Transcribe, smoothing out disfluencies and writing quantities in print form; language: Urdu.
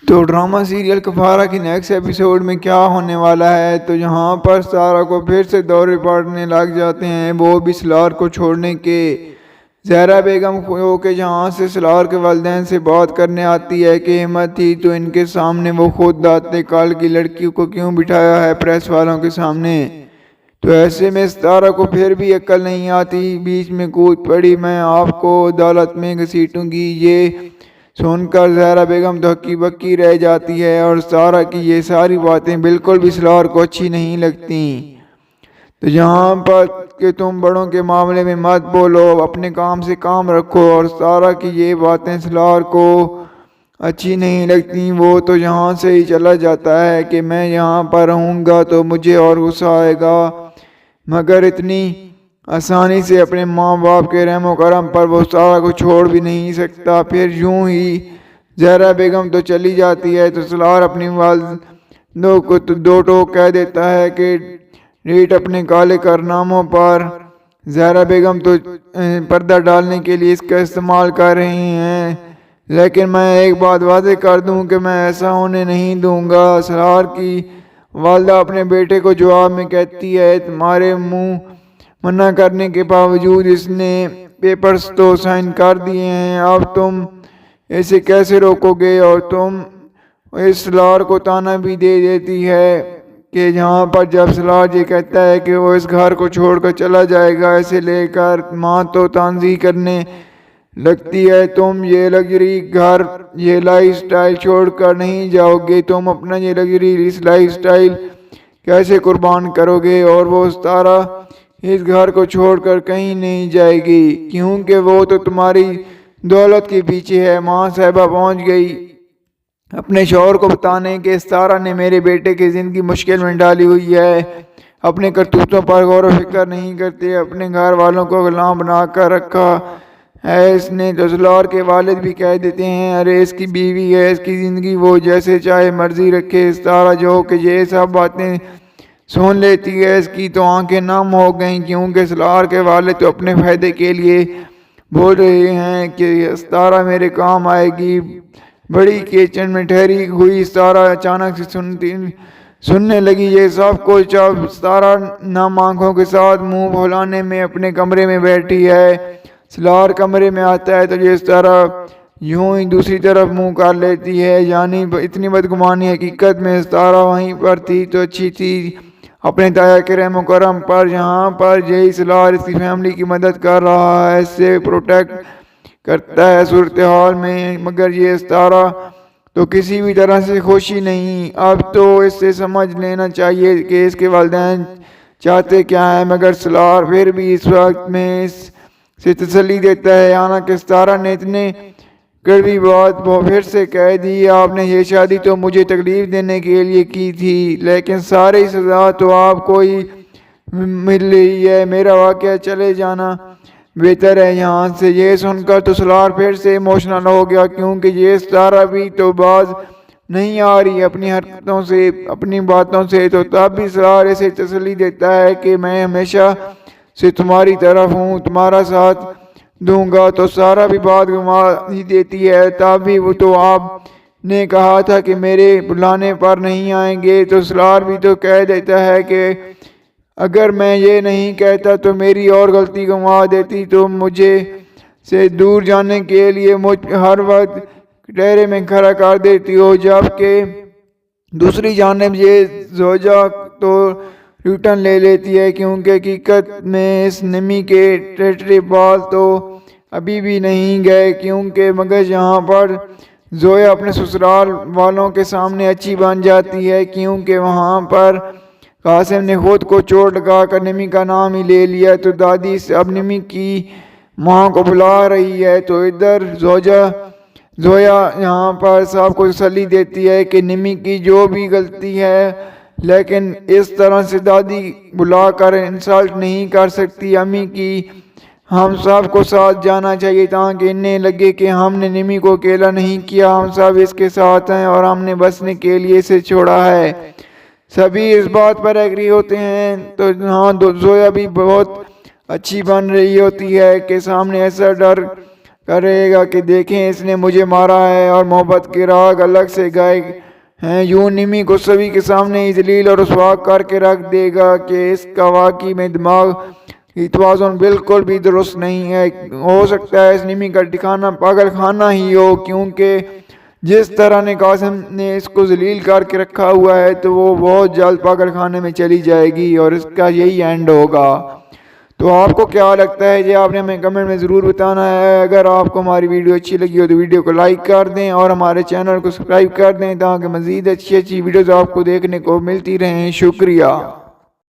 تو ڈرامہ سیریل کفارہ کی نیکسٹ ایپیسوڈ میں کیا ہونے والا ہے؟ تو یہاں پر سارا کو پھر سے دورے پڑنے لگ جاتے ہیں، وہ بھی سلار کو چھوڑنے کے۔ زہرا بیگم ہو کے جہاں سے سلار کے والدین سے بات کرنے آتی ہے کہ ہمت تھی تو ان کے سامنے وہ خود آتے، کل کی لڑکی کو کیوں بٹھایا ہے پریس والوں کے سامنے؟ تو ایسے میں ستارہ کو پھر بھی عقل نہیں آتی، بیچ میں کود پڑی، میں آپ کو عدالت میں گھسیٹوں گی۔ یہ سن کر زہرا بیگم تو ہکی بکی رہ جاتی ہے اور ستارہ کی یہ ساری باتیں بالکل بھی سلار کو اچھی نہیں لگتی۔ تو یہاں پر کہ تم بڑوں کے معاملے میں مت بولو، اپنے کام سے کام رکھو، اور ستارہ کی یہ باتیں سلار کو اچھی نہیں لگتی۔ وہ تو یہاں سے ہی چلا جاتا ہے کہ میں یہاں پر رہوں گا تو مجھے اور غصہ آئے گا، مگر اتنی آسانی سے اپنے ماں باپ کے رحم و کرم پر وہ ستارہ کو چھوڑ بھی نہیں سکتا۔ پھر یوں ہی زہرا بیگم تو چلی جاتی ہے تو سلار اپنی والدوں کو دو ٹوک کہہ دیتا ہے کہ ریٹ اپنے کالے کارناموں پر زہرا بیگم تو پردہ ڈالنے کے لیے اس کا استعمال کر رہی ہیں، لیکن میں ایک بات واضح کر دوں کہ میں ایسا ہونے نہیں دوں گا۔ سلار کی والدہ اپنے بیٹے کو جواب میں کہتی ہے تمہارے منع کرنے کے باوجود اس نے پیپرز تو سائن کر دیے ہیں، اب تم اسے کیسے روکو گے؟ اور تم اس سلار کو تانا بھی دے دیتی ہے کہ یہاں پر جب سلار یہ کہتا ہے کہ وہ اس گھر کو چھوڑ کر چلا جائے گا، اسے لے کر ماں تو تنزیح کرنے لگتی ہے تم یہ لگژری گھر، یہ لائف سٹائل چھوڑ کر نہیں جاؤ گے، تم اپنا یہ لگژری لائف سٹائل کیسے قربان کرو گے؟ اور وہ ستارہ اس گھر کو چھوڑ کر کہیں نہیں جائے گی کیونکہ وہ تو تمہاری دولت کے پیچھے ہے۔ ماں صاحبہ پہنچ گئی اپنے شوہر کو بتانے کہ ستارہ نے میرے بیٹے کی زندگی مشکل میں ڈالی ہوئی ہے، اپنے کرتوتوں پر غور و فکر نہیں کرتے، اپنے گھر والوں کو غلام بنا کر رکھا ہے اس نے۔ تو سلار کے والد بھی کہہ دیتے ہیں ارے اس کی بیوی ہے، اس کی زندگی وہ جیسے چاہے مرضی رکھے۔ ستارہ جو کہ یہ سب باتیں سن لیتی ہے اس کی تو آنکھیں نم ہو گئیں کیونکہ سلار کے والد تو اپنے فائدے کے لیے بول رہے ہیں کہ ستارہ میرے کام آئے گی۔ بڑی کچن میں ٹھہری ہوئی ستارہ اچانک سے سننے لگی یہ سب کچھ۔ اب ستارہ نم آنکھوں کے ساتھ منہ پھولانے میں اپنے کمرے میں بیٹھی ہے۔ سلار کمرے میں آتا ہے تو یہ ستارہ یوں ہی دوسری طرف منہ کر لیتی ہے، یعنی اتنی بدگمانی حقیقت میں ستارہ وہیں پر تھی تو اچھی تھی اپنے تایا کے رحم و کرم پر۔ یہاں پر یہی سلار اس کی فیملی کی مدد کر رہا ہے، اس سے پروٹیکٹ کرتا ہے صورتحال میں، مگر یہ ستارہ تو کسی بھی طرح سے خوشی نہیں۔ اب تو اس سے سمجھ لینا چاہیے کہ اس کے والدین چاہتے کیا ہیں، مگر سلار پھر بھی اس وقت میں اس سے تسلی دیتا ہے۔ حالانکہ ستارہ نے اتنے کڑوی بات وہ پھر سے کہہ دی، آپ نے یہ شادی تو مجھے تکلیف دینے کے لیے کی تھی، لیکن ساری سزا تو آپ کو ہی مل رہی ہے، میرا واقعہ چلے جانا بہتر ہے یہاں سے۔ یہ سن کر تو سلار پھر سے ایموشنل ہو گیا کیونکہ یہ ستارہ بھی تو باز نہیں آ رہی اپنی حرکتوں سے، اپنی باتوں سے۔ تو تب بھی سلار اسے تسلی دیتا ہے کہ میں ہمیشہ سے تمہاری طرف ہوں، تمہارا ساتھ دوں گا۔ تو ستارہ بھی بات گنوا ہی دیتی ہے، تب بھی وہ تو آپ نے کہا تھا کہ میرے بلانے پر نہیں آئیں گے۔ تو سلار بھی تو کہہ دیتا ہے کہ اگر میں یہ نہیں کہتا تو میری اور غلطی گنوا دیتی، تو مجھے سے دور جانے کے لیے مجھ ہر وقت ڈیرے میں کھڑا کر دیتی ہو، جبکہ دوسری جانب یہ زوجہ تو یوٹرن لے لیتی ہے کیونکہ حقیقت میں اس نمی کے ٹیٹری بال تو ابھی بھی نہیں گئے کیونکہ مگر یہاں پر زویا اپنے سسرال والوں کے سامنے اچھی بن جاتی ہے کیونکہ وہاں پر قاسم نے خود کو چوٹ لگا کر نمی کا نام ہی لے لیا۔ تو دادی اب نمی کی ماں کو بلا رہی ہے تو ادھر زویا یہاں پر سب کو تسلی دیتی ہے کہ نمی کی جو بھی غلطی ہے لیکن اس طرح سے دادی بلا کر انسلٹ نہیں کر سکتی امی کی، ہم سب کو ساتھ جانا چاہیے تاکہ انہیں لگے کہ ہم نے نمی کو اکیلا نہیں کیا، ہم سب اس کے ساتھ ہیں اور ہم نے بسنے کے لیے اسے چھوڑا ہے۔ سبھی اس بات پر ایگری ہوتے ہیں۔ تو ہاں زویا بھی بہت اچھی بن رہی ہوتی ہے کہ سامنے ایسا ڈر کرے گا کہ دیکھیں اس نے مجھے مارا ہے، اور محبت کے راگ الگ سے گائے ہیں۔ یوں نمی کو سبھی کے سامنے ہی ذلیل اور رسوا کر کے رکھ دے گا کہ اس کا واقعی میں دماغ کی توازن بالکل بھی درست نہیں ہے۔ ہو سکتا ہے اس نمی کا ٹھکانہ پاگل خانہ ہی ہو، کیونکہ جس طرح نے قاسم نے اس کو ذلیل کر کے رکھا ہوا ہے تو وہ بہت جلد پاگل خانے میں چلی جائے گی اور اس کا یہی اینڈ ہوگا۔ تو آپ کو کیا لگتا ہے جی؟ آپ نے ہمیں کمنٹ میں ضرور بتانا ہے۔ اگر آپ کو ہماری ویڈیو اچھی لگی ہو تو ویڈیو کو لائک کر دیں اور ہمارے چینل کو سبسکرائب کر دیں تاکہ مزید اچھی ویڈیوز آپ کو دیکھنے کو ملتی رہیں۔ شکریہ۔